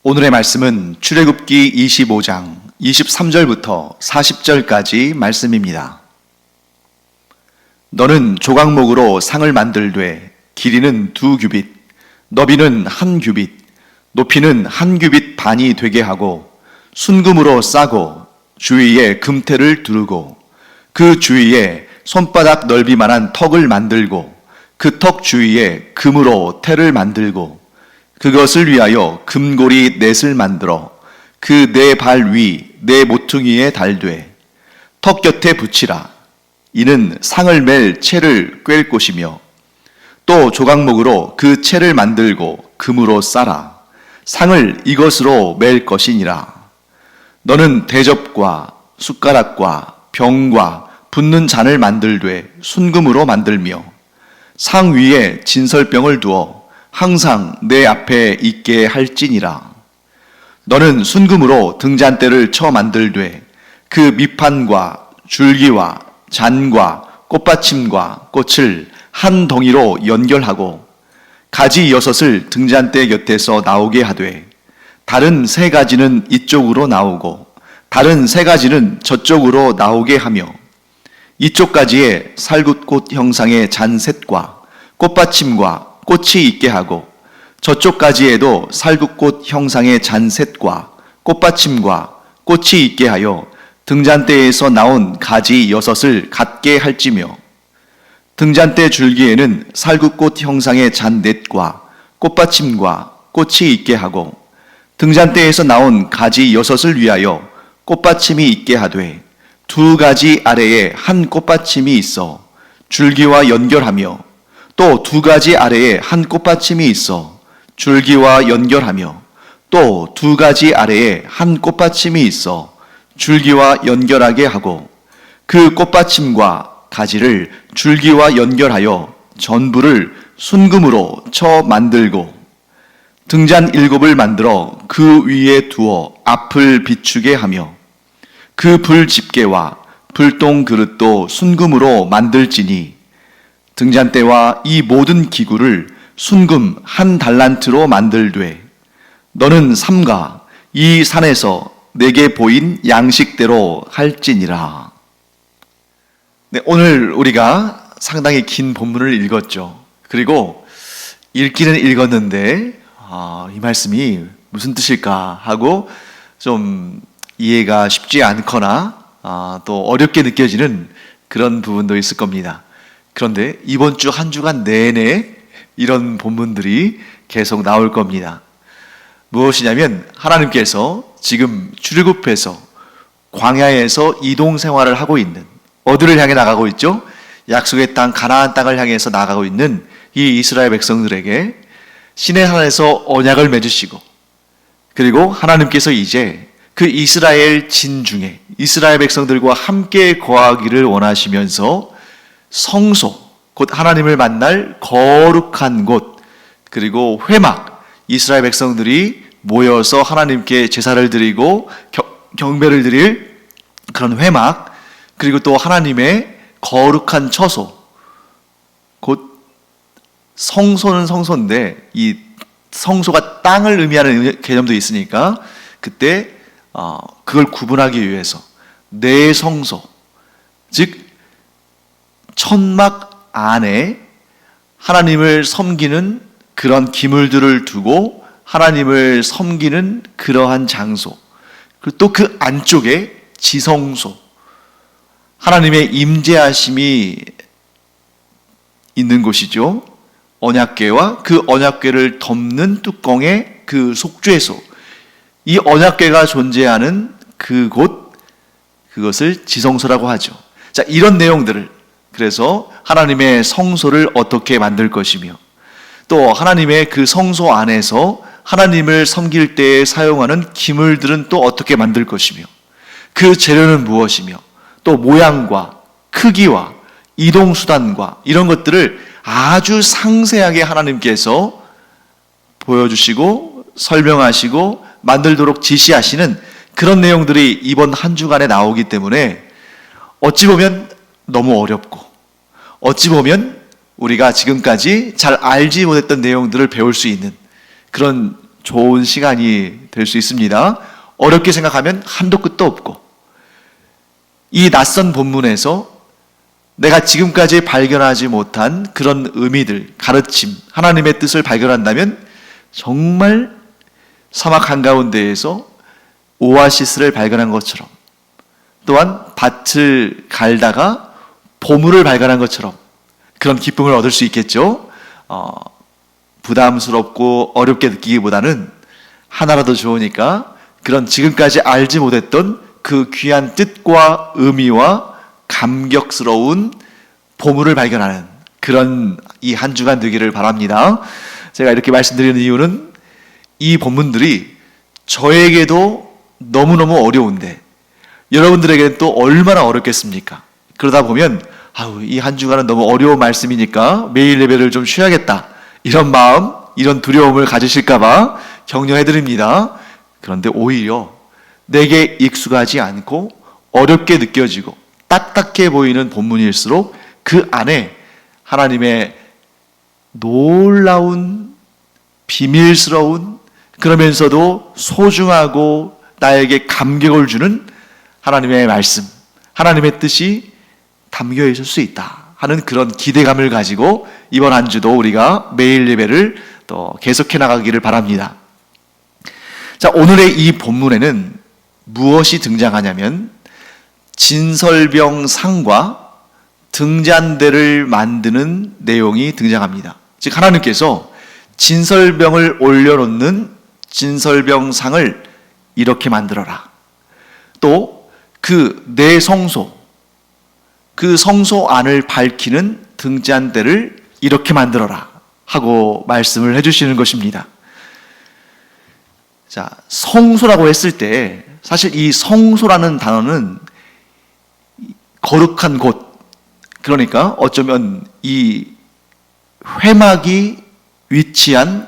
오늘의 말씀은 출애굽기 25장 23절부터 40절까지 말씀입니다. 너는 조각목으로 상을 만들되 길이는 2규빗, 너비는 1규빗, 높이는 1규빗 반이 되게 하고 순금으로 싸고 주위에 금테를 두르고 그 주위에 손바닥 넓이만한 턱을 만들고 그 턱 주위에 금으로 테를 만들고 그것을 위하여 금고리 넷을 만들어 그 네 발 위 네 모퉁이에 달되 턱 곁에 붙이라. 이는 상을 맬 채를 꿰을 곳이며 또 조각목으로 그 채를 만들고 금으로 싸라. 상을 이것으로 맬 것이니라. 너는 대접과 숟가락과 병과 붓는 잔을 만들되 순금으로 만들며 상 위에 진설병을 두어 항상 내 앞에 있게 할지니라. 너는 순금으로 등잔대를 쳐 만들되 그 밑판과 줄기와 잔과 꽃받침과 꽃을 한 덩이로 연결하고 가지 6을 등잔대 곁에서 나오게 하되 다른 3가지는 이쪽으로 나오고 다른 3가지는 저쪽으로 나오게 하며 이쪽 가지에 살굿꽃 형상의 잔셋과 꽃받침과 꽃이 있게 하고 저쪽 가지에도 살굿꽃 형상의 잔셋과 꽃받침과 꽃이 있게 하여 등잔대에서 나온 가지 6을 갖게 할지며 등잔대 줄기에는 살굿꽃 형상의 잔넷과 꽃받침과 꽃이 있게 하고 등잔대에서 나온 가지 6을 위하여 꽃받침이 있게 하되 2가지 아래에 한 꽃받침이 있어 줄기와 연결하며 또 2가지 아래에 한 꽃받침이 있어 줄기와 연결하며 또 2가지 아래에 한 꽃받침이 있어 줄기와 연결하게 하고 그 꽃받침과 가지를 줄기와 연결하여 전부를 순금으로 쳐 만들고 등잔 7을 만들어 그 위에 두어 앞을 비추게 하며 그 불 집게와 불똥 그릇도 순금으로 만들지니 등잔대와 이 모든 기구를 순금 1달란트로 만들되 너는 삼가 이 산에서 내게 보인 양식대로 할지니라. 네, 오늘 우리가 상당히 긴 본문을 읽었죠. 그리고 읽기는 읽었는데 이 말씀이 무슨 뜻일까 하고 좀 이해가 쉽지 않거나 또 어렵게 느껴지는 그런 부분도 있을 겁니다. 그런데 이번 주 한 주간 내내 이런 본문들이 계속 나올 겁니다. 무엇이냐면 하나님께서 지금 출애굽해서 광야에서 이동 생활을 하고 있는, 어디를 향해 나가고 있죠? 약속의 땅 가나안 땅을 향해서 나가고 있는 이 이스라엘 백성들에게 시내산에서 언약을 맺으시고, 그리고 하나님께서 이제 그 이스라엘 진중에 이스라엘 백성들과 함께 거하기를 원하시면서 성소, 곧 하나님을 만날 거룩한 곳, 그리고 회막, 이스라엘 백성들이 모여서 하나님께 제사를 드리고 경배를 드릴 그런 회막, 그리고 또 하나님의 거룩한 처소, 곧 성소는 성소인데 이 성소가 땅을 의미하는 개념도 있으니까 그때 그걸 구분하기 위해서 내 성소, 즉 천막 안에 하나님을 섬기는 그런 기물들을 두고 하나님을 섬기는 그러한 장소, 그리고 또 그 안쪽에 지성소, 하나님의 임재하심이 있는 곳이죠. 언약궤와 그 언약궤를 덮는 뚜껑의 그 속죄소, 이 언약궤가 존재하는 그곳, 그것을 지성소라고 하죠. 자, 이런 내용들을, 그래서 하나님의 성소를 어떻게 만들 것이며 또 하나님의 그 성소 안에서 하나님을 섬길 때에 사용하는 기물들은 또 어떻게 만들 것이며 그 재료는 무엇이며 또 모양과 크기와 이동수단과 이런 것들을 아주 상세하게 하나님께서 보여주시고 설명하시고 만들도록 지시하시는 그런 내용들이 이번 한 주간에 나오기 때문에 어찌 보면 너무 어렵고 어찌 보면 우리가 지금까지 잘 알지 못했던 내용들을 배울 수 있는 그런 좋은 시간이 될 수 있습니다. 어렵게 생각하면 한도 끝도 없고, 이 낯선 본문에서 내가 지금까지 발견하지 못한 그런 의미들, 가르침, 하나님의 뜻을 발견한다면 정말 사막 한가운데에서 오아시스를 발견한 것처럼, 또한 밭을 갈다가 보물을 발견한 것처럼 그런 기쁨을 얻을 수 있겠죠. 부담스럽고 어렵게 느끼기보다는 하나라도 좋으니까 그런 지금까지 알지 못했던 그 귀한 뜻과 의미와 감격스러운 보물을 발견하는 그런 이 한 주간 되기를 바랍니다. 제가 이렇게 말씀드리는 이유는 이 본문들이 저에게도 너무너무 어려운데 여러분들에게는 또 얼마나 어렵겠습니까? 그러다 보면 이 한 주간은 너무 어려운 말씀이니까 매일 예배를 좀 쉬어야겠다, 이런 마음, 이런 두려움을 가지실까봐 격려해드립니다. 그런데 오히려 내게 익숙하지 않고 어렵게 느껴지고 딱딱해 보이는 본문일수록 그 안에 하나님의 놀라운, 비밀스러운, 그러면서도 소중하고 나에게 감격을 주는 하나님의 말씀, 하나님의 뜻이 담겨 있을 수 있다 하는 그런 기대감을 가지고 이번 한 주도 우리가 매일 예배를 또 계속해 나가기를 바랍니다. 자, 오늘의 이 본문에는 무엇이 등장하냐면 진설병 상과 등잔대를 만드는 내용이 등장합니다. 즉 하나님께서 진설병을 올려놓는 진설병 상을 이렇게 만들어라. 또 그 내 성소, 그 성소 안을 밝히는 등잔대를 이렇게 만들어라 하고 말씀을 해주시는 것입니다. 자, 성소라고 했을 때 사실 이 성소라는 단어는 거룩한 곳, 그러니까 어쩌면 이 회막이 위치한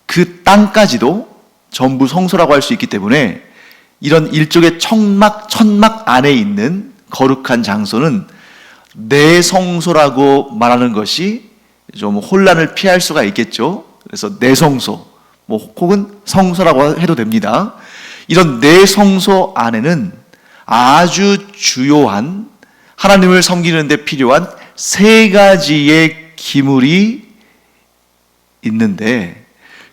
그 땅까지도 전부 성소라고 할 수 있기 때문에 이런 일종의 천막 안에 있는 거룩한 장소는 내 성소라고 말하는 것이 좀 혼란을 피할 수가 있겠죠. 그래서 내 성소, 혹은 성소라고 해도 됩니다. 이런 내 성소 안에는 아주 주요한 하나님을 섬기는 데 필요한 세 가지의 기물이 있는데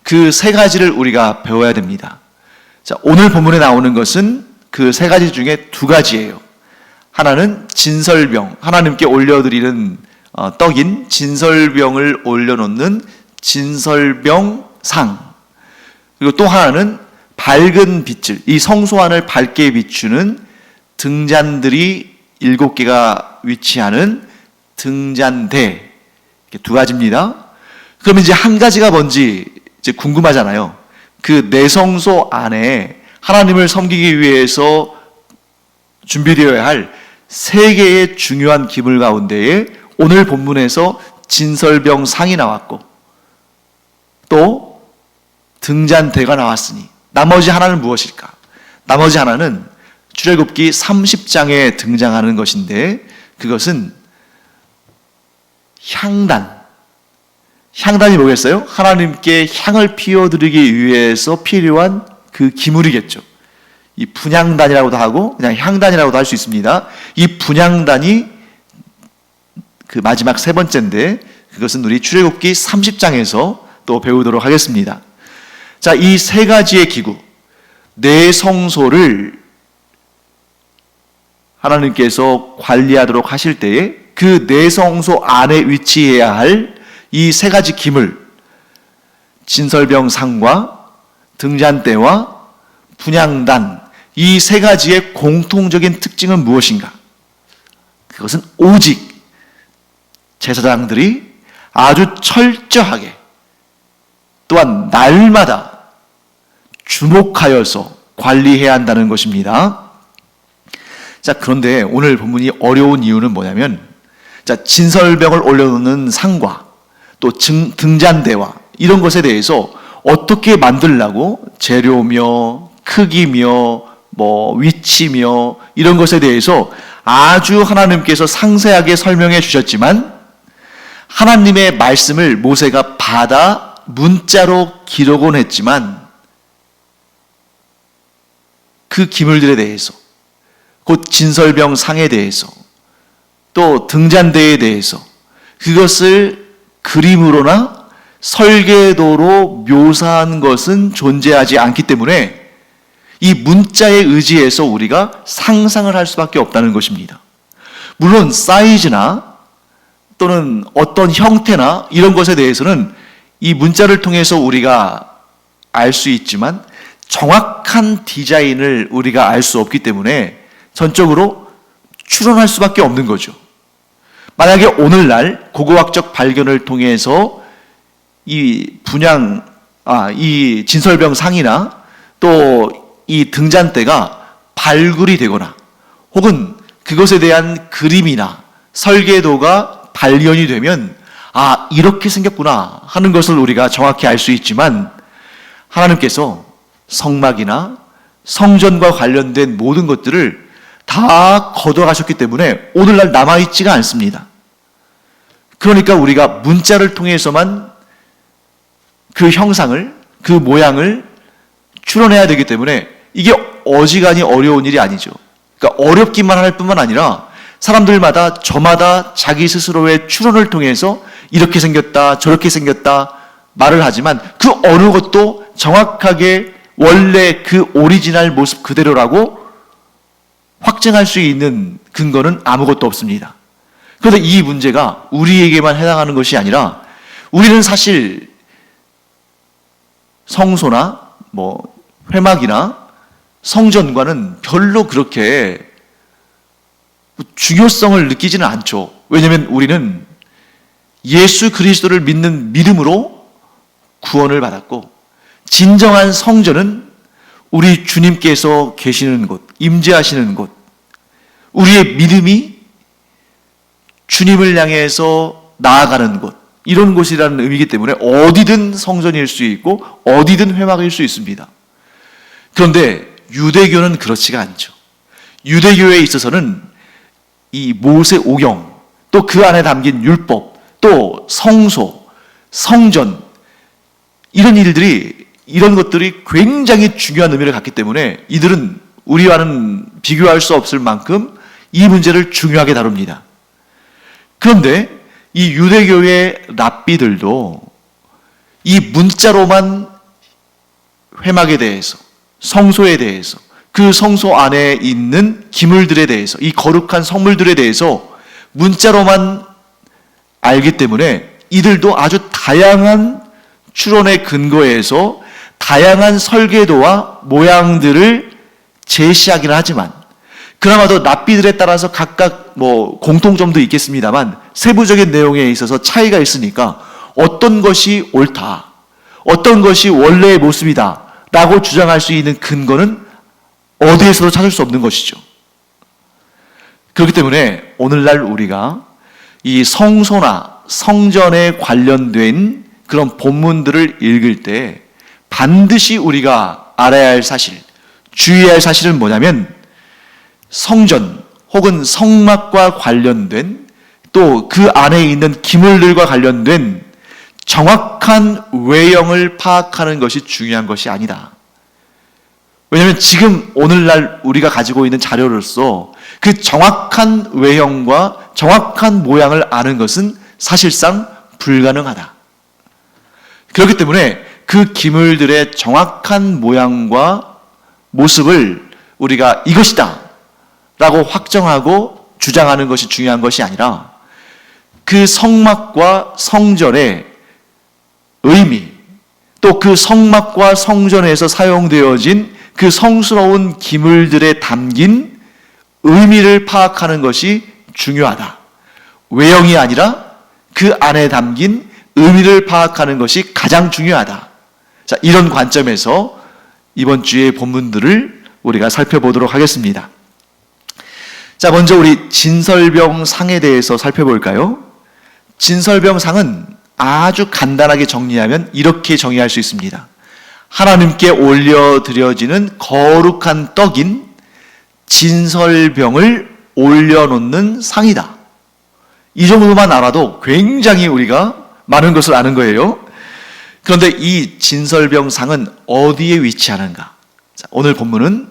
그 세 가지를 우리가 배워야 됩니다. 자, 오늘 본문에 나오는 것은 그 세 가지 중에 두 가지예요. 하나는 진설병, 하나님께 올려드리는 떡인 진설병을 올려놓는 진설병상, 그리고 또 하나는 밝은 빛을, 이 성소 안을 밝게 비추는 등잔들이 7개가 위치하는 등잔대, 이렇게 두 가지입니다. 그럼 이제 한 가지가 뭔지 이제 궁금하잖아요. 그 내성소 안에 하나님을 섬기기 위해서 준비되어야 할 세 개의 중요한 기물 가운데에 오늘 본문에서 진설병상이 나왔고 또 등잔대가 나왔으니 나머지 하나는 무엇일까? 나머지 하나는 출애굽기 30장에 등장하는 것인데 그것은 향단이 뭐겠어요? 하나님께 향을 피워드리기 위해서 필요한 그 기물이겠죠. 이 분향단이라고도 하고 그냥 향단이라고도 할 수 있습니다. 이 분향단이 그 마지막 세 번째인데 그것은 우리 출애굽기 30장에서 또 배우도록 하겠습니다. 자, 이 세 가지의 기구, 내 성소를 하나님께서 관리하도록 하실 때에 그 내 성소 안에 위치해야 할 이 세 가지 기물, 진설병상과 등잔대와 분향단, 이 세 가지의 공통적인 특징은 무엇인가? 그것은 오직 제사장들이 아주 철저하게 또한 날마다 주목하여서 관리해야 한다는 것입니다. 자, 그런데 오늘 본문이 어려운 이유는 뭐냐면, 자, 진설병을 올려놓는 상과 또 등잔대와 이런 것에 대해서 어떻게 만들라고 재료며 크기며 위치며 이런 것에 대해서 아주 하나님께서 상세하게 설명해 주셨지만 하나님의 말씀을 모세가 받아 문자로 기록은 했지만 그 기물들에 대해서, 곧 진설병 상에 대해서, 또 등잔대에 대해서 그것을 그림으로나 설계도로 묘사한 것은 존재하지 않기 때문에 이 문자에 의지해서 우리가 상상을 할 수밖에 없다는 것입니다. 물론 사이즈나 또는 어떤 형태나 이런 것에 대해서는 이 문자를 통해서 우리가 알 수 있지만 정확한 디자인을 우리가 알 수 없기 때문에 전적으로 추론할 수밖에 없는 거죠. 만약에 오늘날 고고학적 발견을 통해서 이 진설병 상이나 또 이 등잔대가 발굴이 되거나 혹은 그것에 대한 그림이나 설계도가 발견이 되면 이렇게 생겼구나 하는 것을 우리가 정확히 알 수 있지만 하나님께서 성막이나 성전과 관련된 모든 것들을 다 거둬가셨기 때문에 오늘날 남아있지가 않습니다. 그러니까 우리가 문자를 통해서만 그 형상을, 그 모양을 추론해야 되기 때문에 이게 어지간히 어려운 일이 아니죠. 그러니까 어렵기만 할 뿐만 아니라 사람들마다 저마다 자기 스스로의 추론을 통해서 이렇게 생겼다, 저렇게 생겼다 말을 하지만 그 어느 것도 정확하게 원래 그 오리지널 모습 그대로라고 확증할 수 있는 근거는 아무것도 없습니다. 그런데 이 문제가 우리에게만 해당하는 것이 아니라 우리는 사실 성소나 회막이나 성전과는 별로 그렇게 중요성을 느끼지는 않죠. 왜냐하면 우리는 예수 그리스도를 믿는 믿음으로 구원을 받았고 진정한 성전은 우리 주님께서 계시는 곳, 임재하시는 곳, 우리의 믿음이 주님을 향해서 나아가는 곳, 이런 곳이라는 의미이기 때문에 어디든 성전일 수 있고 어디든 회막일 수 있습니다. 그런데 유대교는 그렇지가 않죠. 유대교에 있어서는 이 모세오경, 또 그 안에 담긴 율법, 또 성소, 성전, 이런 것들이 굉장히 중요한 의미를 갖기 때문에 이들은 우리와는 비교할 수 없을 만큼 이 문제를 중요하게 다룹니다. 그런데 이 유대교의 랍비들도 이 문자로만 회막에 대해서, 성소에 대해서, 그 성소 안에 있는 기물들에 대해서, 이 거룩한 성물들에 대해서 문자로만 알기 때문에 이들도 아주 다양한 추론의 근거에서 다양한 설계도와 모양들을 제시하기는 하지만 그나마도 랍비들에 따라서 각각 공통점도 있겠습니다만 세부적인 내용에 있어서 차이가 있으니까 어떤 것이 옳다, 어떤 것이 원래의 모습이다 라고 주장할 수 있는 근거는 어디에서도 찾을 수 없는 것이죠. 그렇기 때문에 오늘날 우리가 이 성소나 성전에 관련된 그런 본문들을 읽을 때 반드시 우리가 알아야 할 사실, 주의해야 할 사실은 뭐냐면 성전 혹은 성막과 관련된 또 그 안에 있는 기물들과 관련된 정확한 외형을 파악하는 것이 중요한 것이 아니다. 왜냐하면 지금 오늘날 우리가 가지고 있는 자료로서 그 정확한 외형과 정확한 모양을 아는 것은 사실상 불가능하다. 그렇기 때문에 그 기물들의 정확한 모양과 모습을 우리가 이것이다 라고 확정하고 주장하는 것이 중요한 것이 아니라 그 성막과 성전의 의미, 또 그 성막과 성전에서 사용되어진 그 성스러운 기물들에 담긴 의미를 파악하는 것이 중요하다. 외형이 아니라 그 안에 담긴 의미를 파악하는 것이 가장 중요하다. 자, 이런 관점에서 이번 주의 본문들을 우리가 살펴보도록 하겠습니다. 자, 먼저 우리 진설병 상에 대해서 살펴볼까요? 진설병 상은 아주 간단하게 정리하면 이렇게 정의할 수 있습니다. 하나님께 올려드려지는 거룩한 떡인 진설병을 올려놓는 상이다. 이 정도만 알아도 굉장히 우리가 많은 것을 아는 거예요. 그런데 이 진설병 상은 어디에 위치하는가? 자, 오늘 본문은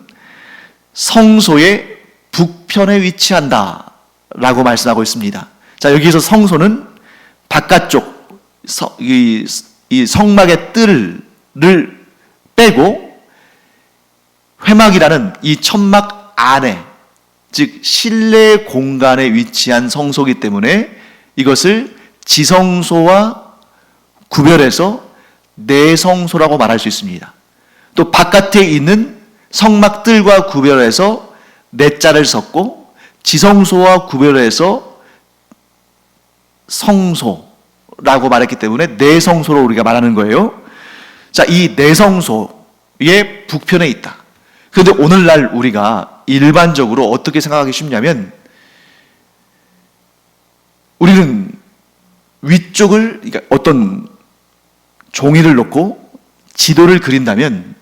성소의 북편에 위치한다 라고 말씀하고 있습니다. 자, 여기서 성소는 바깥쪽 이 성막의 뜰을 빼고 회막이라는 이 천막 안에, 즉 실내 공간에 위치한 성소이기 때문에 이것을 지성소와 구별해서 내성소라고 말할 수 있습니다. 또 바깥에 있는 성막 뜰과 구별해서 내자를 썼고, 지성소와 구별해서 성소라고 말했기 때문에 내성소로 우리가 말하는 거예요. 자, 이 내성소의 북편에 있다. 그런데 오늘날 우리가 일반적으로 어떻게 생각하기 쉽냐면, 우리는 위쪽을, 그러니까 어떤 종이를 놓고 지도를 그린다면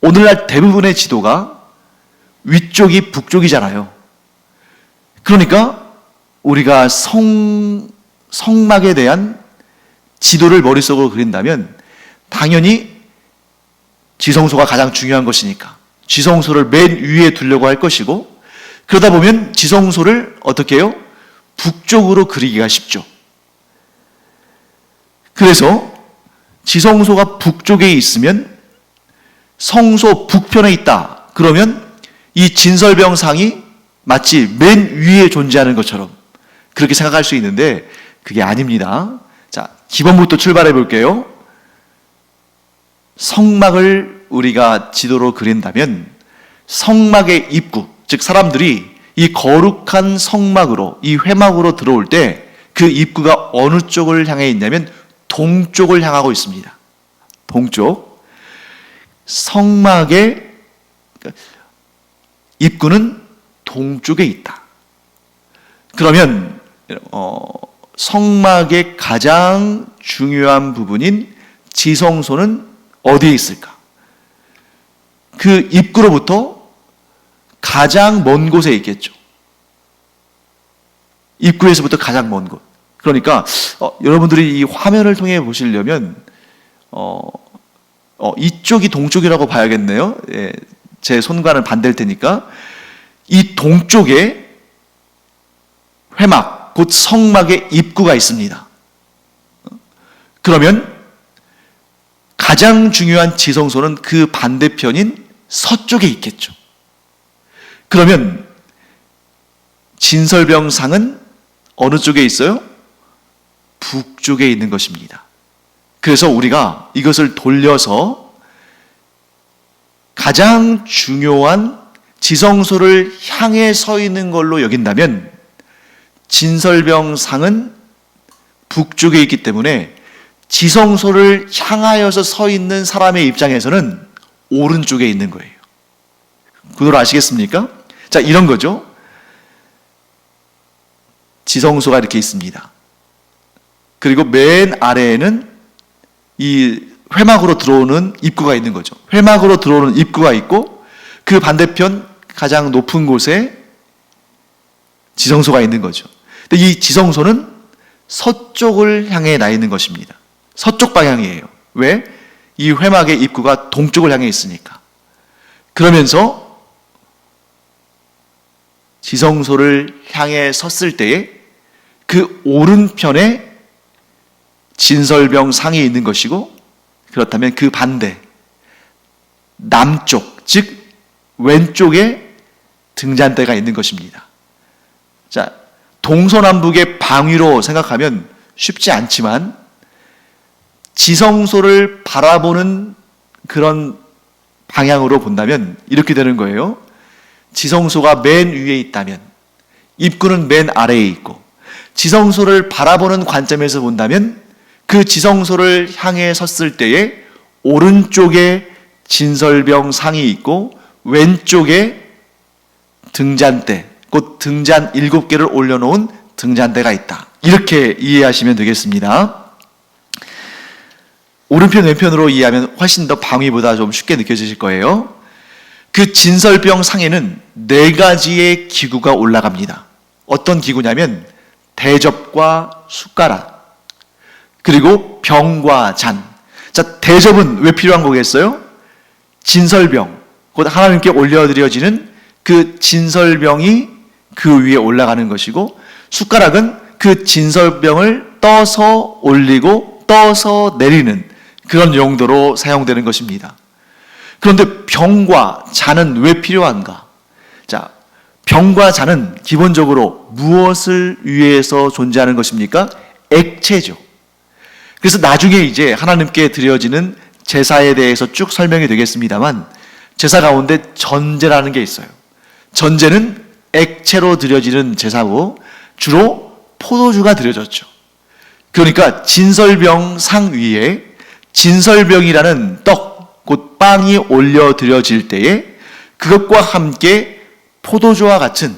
오늘날 대부분의 지도가 위쪽이 북쪽이잖아요. 그러니까 우리가 성막에 대한 지도를 머릿속으로 그린다면 당연히 지성소가 가장 중요한 것이니까 지성소를 맨 위에 두려고 할 것이고, 그러다 보면 지성소를 어떻게 해요? 북쪽으로 그리기가 쉽죠. 그래서 지성소가 북쪽에 있으면 성소 북편에 있다. 그러면 이 진설병상이 마치 맨 위에 존재하는 것처럼 그렇게 생각할 수 있는데 그게 아닙니다. 자, 기본부터 출발해 볼게요. 성막을 우리가 지도로 그린다면 성막의 입구, 즉 사람들이 이 거룩한 성막으로, 이 회막으로 들어올 때 그 입구가 어느 쪽을 향해 있냐면 동쪽을 향하고 있습니다. 동쪽. 성막의 입구는 동쪽에 있다. 그러면 성막의 가장 중요한 부분인 지성소는 어디에 있을까? 그 입구로부터 가장 먼 곳에 있겠죠. 입구에서부터 가장 먼 곳. 그러니까 여러분들이 이 화면을 통해 보시려면 이쪽이 동쪽이라고 봐야겠네요. 예, 제 손과는 반대일 테니까. 이 동쪽에 회막, 곧 성막의 입구가 있습니다. 그러면 가장 중요한 지성소는 그 반대편인 서쪽에 있겠죠. 그러면 진설병상은 어느 쪽에 있어요? 북쪽에 있는 것입니다. 그래서 우리가 이것을 돌려서 가장 중요한 지성소를 향해 서 있는 걸로 여긴다면 진설병상은 북쪽에 있기 때문에 지성소를 향하여서 서 있는 사람의 입장에서는 오른쪽에 있는 거예요. 그걸 아시겠습니까? 자, 이런 거죠. 지성소가 이렇게 있습니다. 그리고 맨 아래에는 이 회막으로 들어오는 입구가 있는 거죠. 회막으로 들어오는 입구가 있고 그 반대편 가장 높은 곳에 지성소가 있는 거죠. 근데 이 지성소는 서쪽을 향해 나 있는 것입니다. 서쪽 방향이에요. 왜? 이 회막의 입구가 동쪽을 향해 있으니까. 그러면서 지성소를 향해 섰을 때에 그 오른편에 진설병상이 있는 것이고, 그렇다면 그 반대 남쪽, 즉 왼쪽에 등잔대가 있는 것입니다. 자, 동서남북의 방위로 생각하면 쉽지 않지만 지성소를 바라보는 그런 방향으로 본다면 이렇게 되는 거예요. 지성소가 맨 위에 있다면 입구는 맨 아래에 있고, 지성소를 바라보는 관점에서 본다면 그 지성소를 향해 섰을 때에 오른쪽에 진설병상이 있고 왼쪽에 등잔대, 곧 등잔 7개를 올려놓은 등잔대가 있다. 이렇게 이해하시면 되겠습니다. 오른편 왼편으로 이해하면 훨씬 더 방위보다 좀 쉽게 느껴지실 거예요. 그 진설병상에는 4가지의 기구가 올라갑니다. 어떤 기구냐면 대접과 숟가락, 그리고 병과 잔. 자, 대접은 왜 필요한 거겠어요? 진설병, 곧 하나님께 올려드려지는 그 진설병이 그 위에 올라가는 것이고, 숟가락은 그 진설병을 떠서 올리고 떠서 내리는 그런 용도로 사용되는 것입니다. 그런데 병과 잔은 왜 필요한가? 자, 병과 잔은 기본적으로 무엇을 위해서 존재하는 것입니까? 액체죠. 그래서 나중에 이제 하나님께 드려지는 제사에 대해서 쭉 설명이 되겠습니다만, 제사 가운데 전제라는 게 있어요. 전제는 액체로 드려지는 제사고 주로 포도주가 드려졌죠. 그러니까 진설병 상 위에 진설병이라는 떡, 곧 빵이 올려 드려질 때에 그것과 함께 포도주와 같은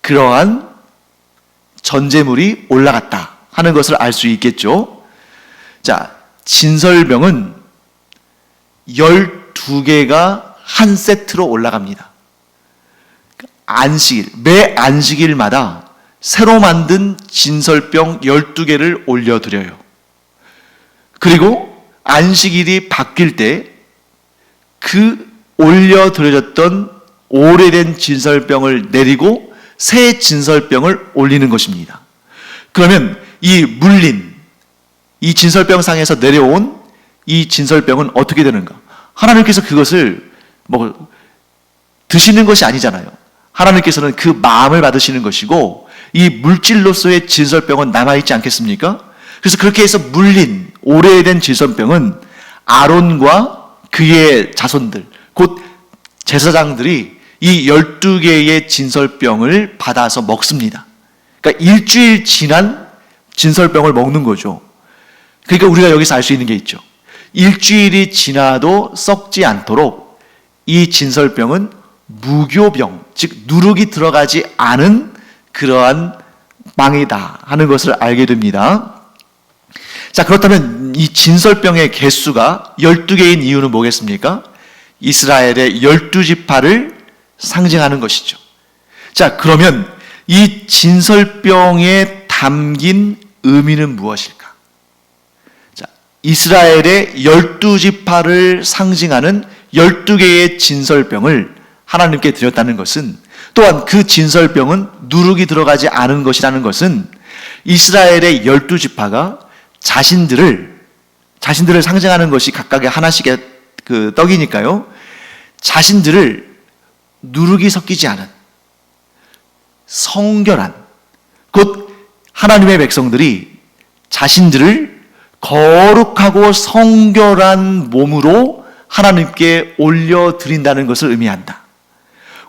그러한 전제물이 올라갔다 하는 것을 알 수 있겠죠. 자, 진설병은 12개가 한 세트로 올라갑니다. 안식일, 매 안식일마다 새로 만든 진설병 12개를 올려드려요. 그리고 안식일이 바뀔 때 그 올려드려졌던 오래된 진설병을 내리고 새 진설병을 올리는 것입니다. 그러면 이 물린, 이 진설병상에서 내려온 이 진설병은 어떻게 되는가? 하나님께서 그것을 드시는 것이 아니잖아요. 하나님께서는 그 마음을 받으시는 것이고 이 물질로서의 진설병은 남아있지 않겠습니까? 그래서 그렇게 해서 물린 오래된 진설병은 아론과 그의 자손들, 곧 제사장들이 이 12개의 진설병을 받아서 먹습니다. 그러니까 일주일 지난 진설병을 먹는 거죠. 그러니까 우리가 여기서 알 수 있는 게 있죠. 일주일이 지나도 썩지 않도록 이 진설병은 무교병, 즉 누룩이 들어가지 않은 그러한 빵이다 하는 것을 알게 됩니다. 자, 그렇다면 이 진설병의 개수가 12개인 이유는 뭐겠습니까? 이스라엘의 12지파를 상징하는 것이죠. 자, 그러면 이 진설병에 담긴 의미는 무엇일까? 자, 이스라엘의 12지파를 상징하는 12개의 진설병을 하나님께 드렸다는 것은, 또한 그 진설병은 누룩이 들어가지 않은 것이라는 것은 이스라엘의 12지파가 자신들을 상징하는 것이 각각의 하나씩의 그 떡이니까요. 자신들을 누룩이 섞이지 않은 성결한, 곧 하나님의 백성들이 자신들을 거룩하고 성결한 몸으로 하나님께 올려드린다는 것을 의미한다.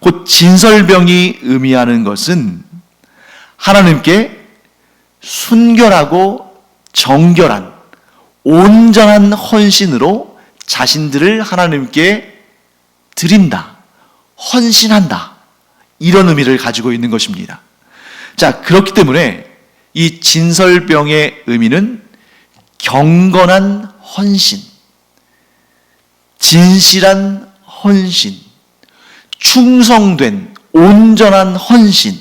곧 진설병이 의미하는 것은 하나님께 순결하고 정결한 온전한 헌신으로 자신들을 하나님께 드린다, 헌신한다, 이런 의미를 가지고 있는 것입니다. 자, 그렇기 때문에 이 진설병의 의미는 경건한 헌신, 진실한 헌신, 충성된 온전한 헌신,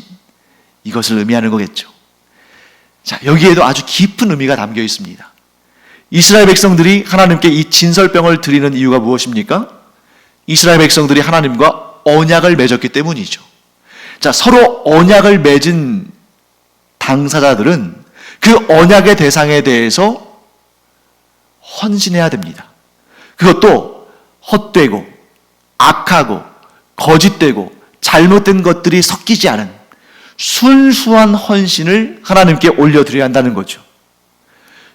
이것을 의미하는 거겠죠. 자, 여기에도 아주 깊은 의미가 담겨 있습니다. 이스라엘 백성들이 하나님께 이 진설병을 드리는 이유가 무엇입니까? 이스라엘 백성들이 하나님과 언약을 맺었기 때문이죠. 자, 서로 언약을 맺은 당사자들은 그 언약의 대상에 대해서 헌신해야 됩니다. 그것도 헛되고 악하고 거짓되고 잘못된 것들이 섞이지 않은 순수한 헌신을 하나님께 올려드려야 한다는 거죠.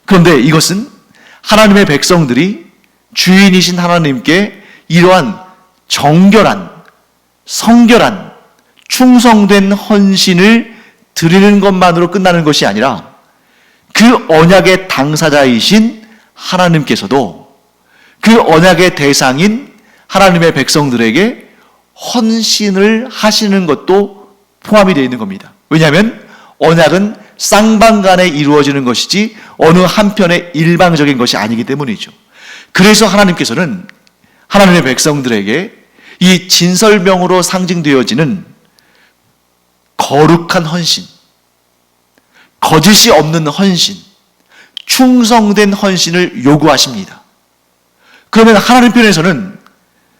그런데 이것은 하나님의 백성들이 주인이신 하나님께 이러한 정결한, 성결한, 충성된 헌신을 드리는 것만으로 끝나는 것이 아니라 그 언약의 당사자이신 하나님께서도 그 언약의 대상인 하나님의 백성들에게 헌신을 하시는 것도 포함이 되어 있는 겁니다. 왜냐하면 언약은 쌍방간에 이루어지는 것이지 어느 한편의 일방적인 것이 아니기 때문이죠. 그래서 하나님께서는 하나님의 백성들에게 이 진설병으로 상징되어지는 거룩한 헌신, 거짓이 없는 헌신, 충성된 헌신을 요구하십니다. 그러면 하나님 편에서는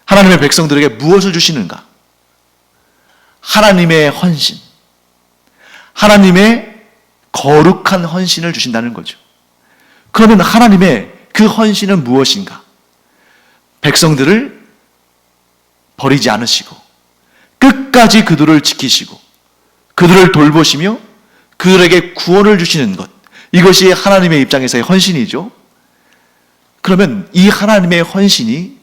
하나님의 백성들에게 무엇을 주시는가? 하나님의 헌신, 하나님의 거룩한 헌신을 주신다는 거죠. 그러면 하나님의 그 헌신은 무엇인가? 백성들을 버리지 않으시고 끝까지 그들을 지키시고 그들을 돌보시며 그들에게 구원을 주시는 것, 이것이 하나님의 입장에서의 헌신이죠. 그러면 이 하나님의 헌신이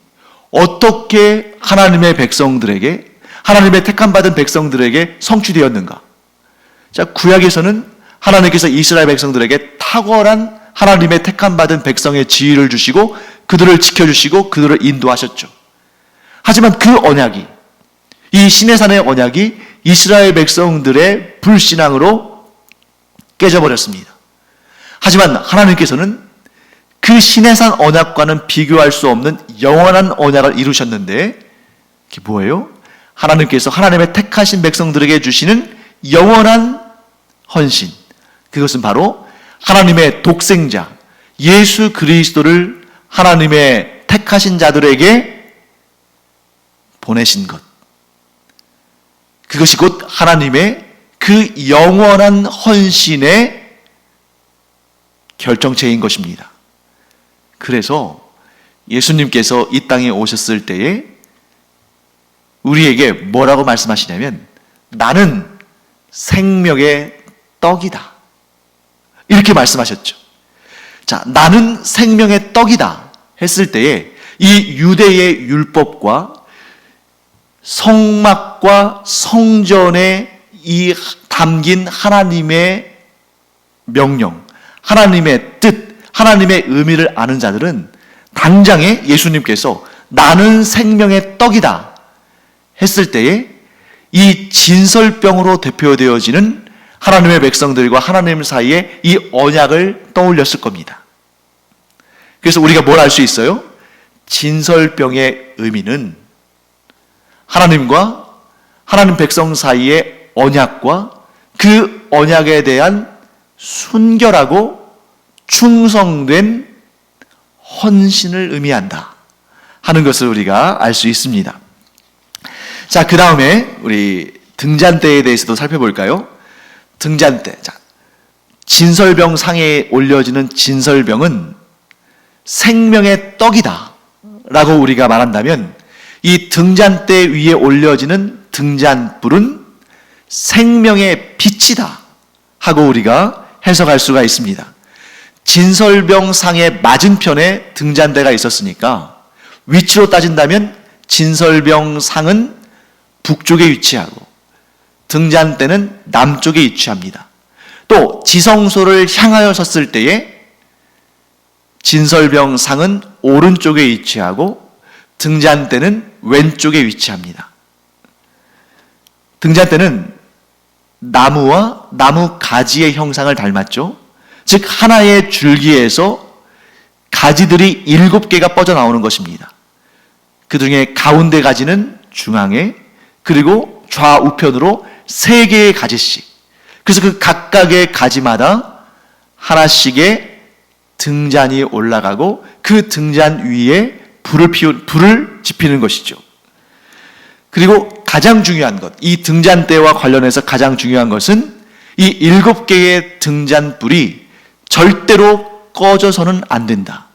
어떻게 하나님의 백성들에게, 하나님의 택함받은 백성들에게 성취되었는가? 자, 구약에서는 하나님께서 이스라엘 백성들에게 탁월한 하나님의 택함받은 백성의 지위를 주시고 그들을 지켜주시고 그들을 인도하셨죠. 하지만 그 언약이, 이 시내산의 언약이 이스라엘 백성들의 불신앙으로 깨져버렸습니다. 하지만 하나님께서는 그 시내산 언약과는 비교할 수 없는 영원한 언약을 이루셨는데, 그게 뭐예요? 하나님께서 하나님의 택하신 백성들에게 주시는 영원한 헌신, 그것은 바로 하나님의 독생자 예수 그리스도를 하나님의 택하신 자들에게 보내신 것, 그것이 곧 하나님의 그 영원한 헌신의 결정체인 것입니다. 그래서 예수님께서 이 땅에 오셨을 때에 우리에게 뭐라고 말씀하시냐면, 나는 생명의 떡이다, 이렇게 말씀하셨죠. 자, 나는 생명의 떡이다 했을 때에 이 유대의 율법과 성막과 성전에 이 담긴 하나님의 명령, 하나님의 뜻, 하나님의 의미를 아는 자들은 당장에 예수님께서 나는 생명의 떡이다 했을 때에 이 진설병으로 대표되어지는 하나님의 백성들과 하나님 사이에 이 언약을 떠올렸을 겁니다. 그래서 우리가 뭘 알 수 있어요? 진설병의 의미는 하나님과 하나님 백성 사이의 언약과 그 언약에 대한 순결하고 충성된 헌신을 의미한다 하는 것을 우리가 알 수 있습니다. 자, 그 다음에 우리 등잔대에 대해서도 살펴볼까요? 등잔대. 자, 진설병 상에 올려지는 진설병은 생명의 떡이다 라고 우리가 말한다면, 이 등잔대 위에 올려지는 등잔불은 생명의 빛이다 하고 우리가 해석할 수가 있습니다. 진설병 상의 맞은편에 등잔대가 있었으니까 위치로 따진다면 진설병 상은 북쪽에 위치하고 등잔대는 남쪽에 위치합니다. 또 지성소를 향하여 섰을 때에 진설병 상은 오른쪽에 위치하고 등잔대는 왼쪽에 위치합니다. 등잔대는 나무와 나무 가지의 형상을 닮았죠. 즉 하나의 줄기에서 가지들이 7개가 뻗어나오는 것입니다. 그 중에 가운데 가지는 중앙에, 그리고 좌우편으로 3개의 가지씩, 그래서 그 각각의 가지마다 하나씩의 등잔이 올라가고 그 등잔 위에 불을 지피는 것이죠. 그리고 가장 중요한 것, 이 등잔대와 관련해서 가장 중요한 것은 이 7개의 등잔불이 절대로 꺼져서는 안 된다.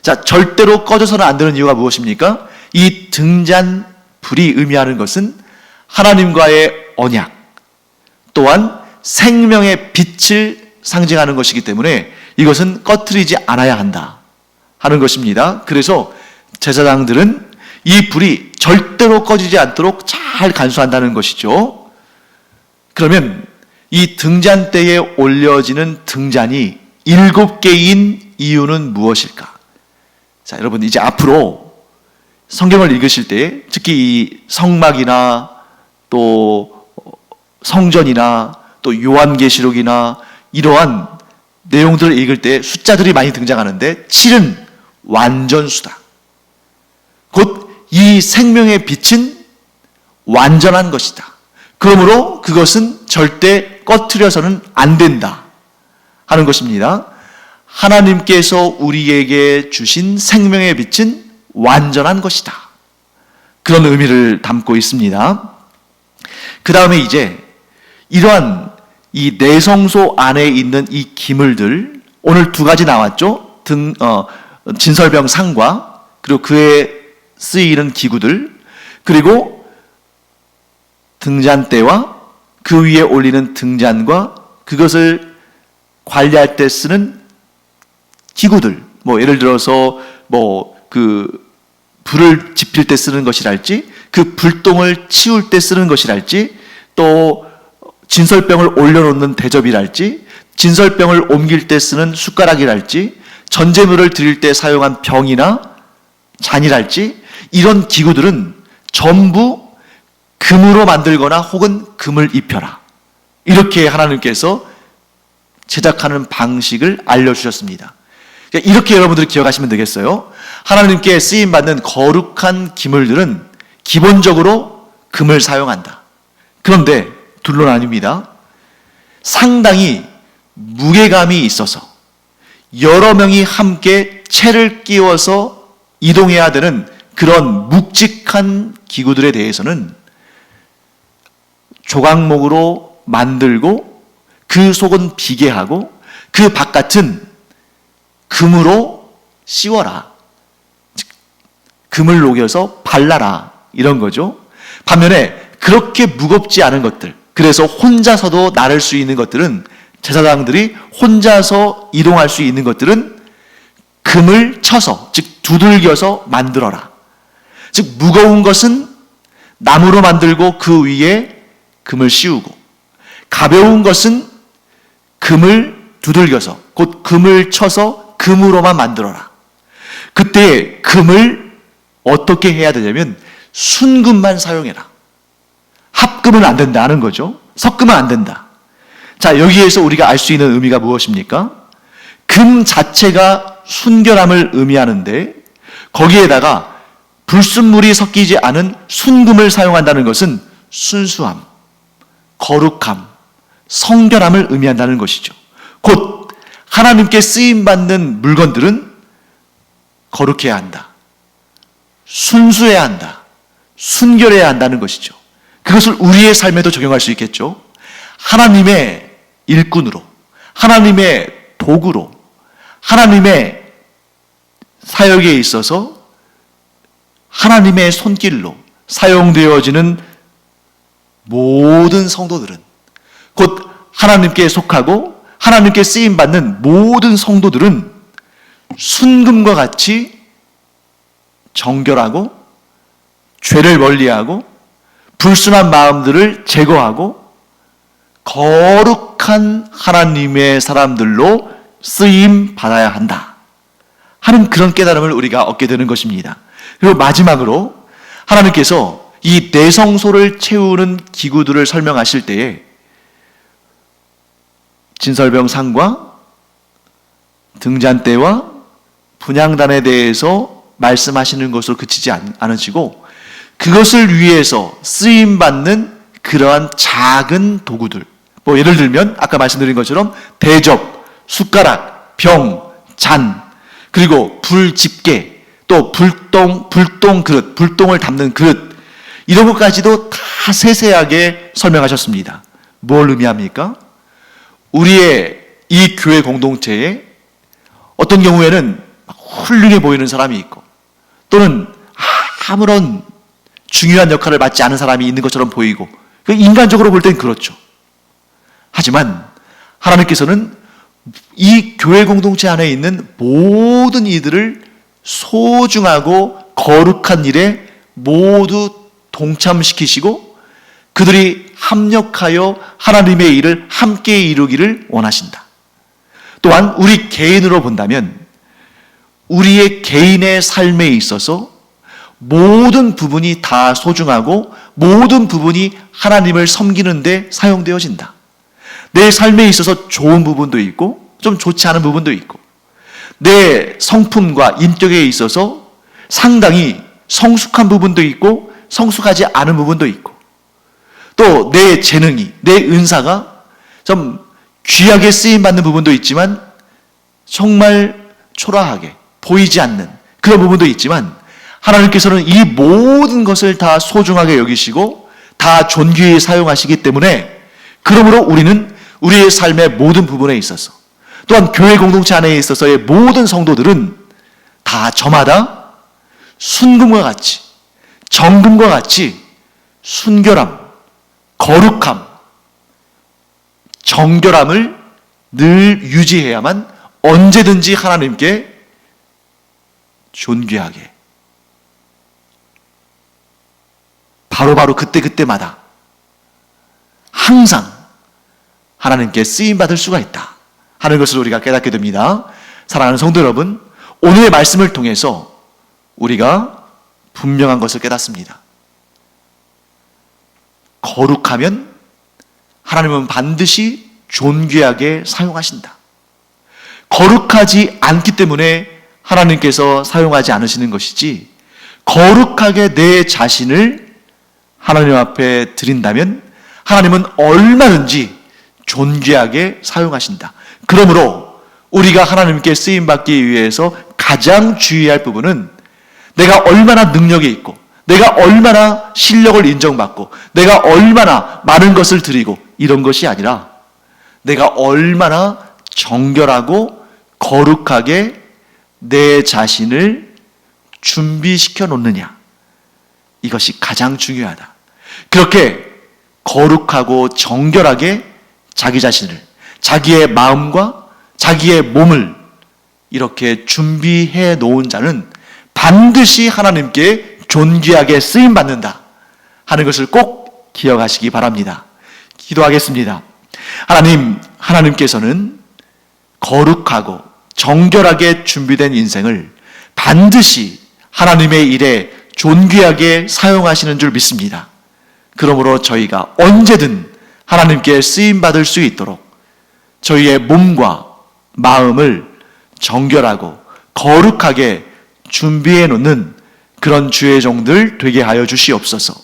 자, 절대로 꺼져서는 안 되는 이유가 무엇입니까? 이 등잔불이 의미하는 것은 하나님과의 언약, 또한 생명의 빛을 상징하는 것이기 때문에 이것은 꺼트리지 않아야 한다 하는 것입니다. 그래서 제사장들은 이 불이 절대로 꺼지지 않도록 잘 간수한다는 것이죠. 그러면 이 등잔대에 올려지는 등잔이 7개인 이유는 무엇일까? 자, 여러분 이제 앞으로 성경을 읽으실 때, 특히 이 성막이나 또 성전이나 또 요한계시록이나 이러한 내용들을 읽을 때 숫자들이 많이 등장하는데 7은 완전수다. 곧 이 생명의 빛은 완전한 것이다. 그러므로 그것은 절대 꺼트려서는 안 된다 하는 것입니다. 하나님께서 우리에게 주신 생명의 빛은 완전한 것이다, 그런 의미를 담고 있습니다. 그 다음에 이제 이러한 이 내성소 안에 있는 이 기물들, 오늘 두 가지 나왔죠? 진설병 상과 그리고 그에 쓰이는 기구들, 그리고 등잔대와 그 위에 올리는 등잔과 그것을 관리할 때 쓰는 기구들, 뭐 예를 들어서 불을 지필 때 쓰는 것이랄지, 그 불똥을 치울 때 쓰는 것이랄지, 또 진설병을 올려놓는 대접이랄지, 진설병을 옮길 때 쓰는 숟가락이랄지, 전제물을 드릴 때 사용한 병이나 잔이랄지, 이런 기구들은 전부 금으로 만들거나 혹은 금을 입혀라. 이렇게 하나님께서 제작하는 방식을 알려주셨습니다. 이렇게 여러분들이 기억하시면 되겠어요. 하나님께 쓰임받는 거룩한 기물들은 기본적으로 금을 사용한다. 그런데 둘론 아닙니다. 상당히 무게감이 있어서 여러 명이 함께 채를 끼워서 이동해야 되는 그런 묵직한 기구들에 대해서는 조각목으로 만들고 그 속은 비계하고 그 바깥은 금으로 씌워라. 금을 녹여서 발라라. 이런 거죠. 반면에 그렇게 무겁지 않은 것들, 그래서 혼자서도 나를 수 있는 것들은, 제사장들이 혼자서 이동할 수 있는 것들은 금을 쳐서, 즉 두들겨서 만들어라. 즉 무거운 것은 나무로 만들고 그 위에 금을 씌우고, 가벼운 것은 금을 두들겨서, 곧 금을 쳐서 금으로만 만들어라. 그때 금을 어떻게 해야 되냐면 순금만 사용해라. 합금은 안 된다는 거죠. 섞으면 안 된다. 자, 여기에서 우리가 알 수 있는 의미가 무엇입니까? 금 자체가 순결함을 의미하는데 거기에다가 불순물이 섞이지 않은 순금을 사용한다는 것은 순수함, 거룩함, 성결함을 의미한다는 것이죠. 곧 하나님께 쓰임받는 물건들은 거룩해야 한다, 순수해야 한다, 순결해야 한다는 것이죠. 그것을 우리의 삶에도 적용할 수 있겠죠. 하나님의 일꾼으로, 하나님의 도구로, 하나님의 사역에 있어서 하나님의 손길로 사용되어지는 모든 성도들은, 곧 하나님께 속하고 하나님께 쓰임받는 모든 성도들은 순금과 같이 정결하고 죄를 멀리하고 불순한 마음들을 제거하고 거룩한 하나님의 사람들로 쓰임 받아야 한다 하는 그런 깨달음을 우리가 얻게 되는 것입니다. 그리고 마지막으로 하나님께서 이 내성소를 채우는 기구들을 설명하실 때에 진설병 상과 등잔대와 분향단에 대해서 말씀하시는 것으로 그치지 않으시고, 그것을 위해서 쓰임받는 그러한 작은 도구들, 뭐 예를 들면 아까 말씀드린 것처럼 대접, 숟가락, 병, 잔, 그리고 불집게, 또 불똥 그릇, 불똥을 담는 그릇, 이런 것까지도 다 세세하게 설명하셨습니다. 뭘 의미합니까? 우리의 이 교회 공동체에 어떤 경우에는 훌륭해 보이는 사람이 있고, 또는 아무런 중요한 역할을 맡지 않은 사람이 있는 것처럼 보이고, 인간적으로 볼 땐 그렇죠. 하지만 하나님께서는 이 교회 공동체 안에 있는 모든 이들을 소중하고 거룩한 일에 모두 동참시키시고 그들이 합력하여 하나님의 일을 함께 이루기를 원하신다. 또한 우리 개인으로 본다면 우리의 개인의 삶에 있어서 모든 부분이 다 소중하고 모든 부분이 하나님을 섬기는 데 사용되어진다. 내 삶에 있어서 좋은 부분도 있고 좀 좋지 않은 부분도 있고, 내 성품과 인격에 있어서 상당히 성숙한 부분도 있고 성숙하지 않은 부분도 있고, 또 내 재능이, 내 은사가 좀 귀하게 쓰임받는 부분도 있지만 정말 초라하게 보이지 않는 그런 부분도 있지만, 하나님께서는 이 모든 것을 다 소중하게 여기시고 다 존귀히 사용하시기 때문에 그러므로 우리는 우리의 삶의 모든 부분에 있어서 또한 교회 공동체 안에 있어서의 모든 성도들은 다 저마다 순금과 같이 정금과 같이 순결함, 거룩함, 정결함을 늘 유지해야만 언제든지 하나님께 존귀하게 바로바로 그때그때마다 항상 하나님께 쓰임받을 수가 있다 하는 것을 우리가 깨닫게 됩니다. 사랑하는 성도 여러분, 오늘의 말씀을 통해서 우리가 분명한 것을 깨닫습니다. 거룩하면 하나님은 반드시 존귀하게 사용하신다. 거룩하지 않기 때문에 하나님께서 사용하지 않으시는 것이지, 거룩하게 내 자신을 하나님 앞에 드린다면 하나님은 얼마든지 존귀하게 사용하신다. 그러므로 우리가 하나님께 쓰임받기 위해서 가장 주의할 부분은 내가 얼마나 능력이 있고 내가 얼마나 실력을 인정받고 내가 얼마나 많은 것을 드리고 이런 것이 아니라 내가 얼마나 정결하고 거룩하게 내 자신을 준비시켜 놓느냐, 이것이 가장 중요하다. 그렇게 거룩하고 정결하게 자기 자신을, 자기의 마음과 자기의 몸을 이렇게 준비해 놓은 자는 반드시 하나님께 존귀하게 쓰임받는다 하는 것을 꼭 기억하시기 바랍니다. 기도하겠습니다. 하나님께서는 거룩하고 정결하게 준비된 인생을 반드시 하나님의 일에 존귀하게 사용하시는 줄 믿습니다. 그러므로 저희가 언제든 하나님께 쓰임받을 수 있도록 저희의 몸과 마음을 정결하고 거룩하게 준비해 놓는 그런 주의 종들 되게 하여 주시옵소서.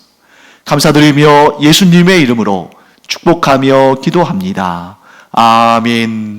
감사드리며 예수님의 이름으로 축복하며 기도합니다. 아멘.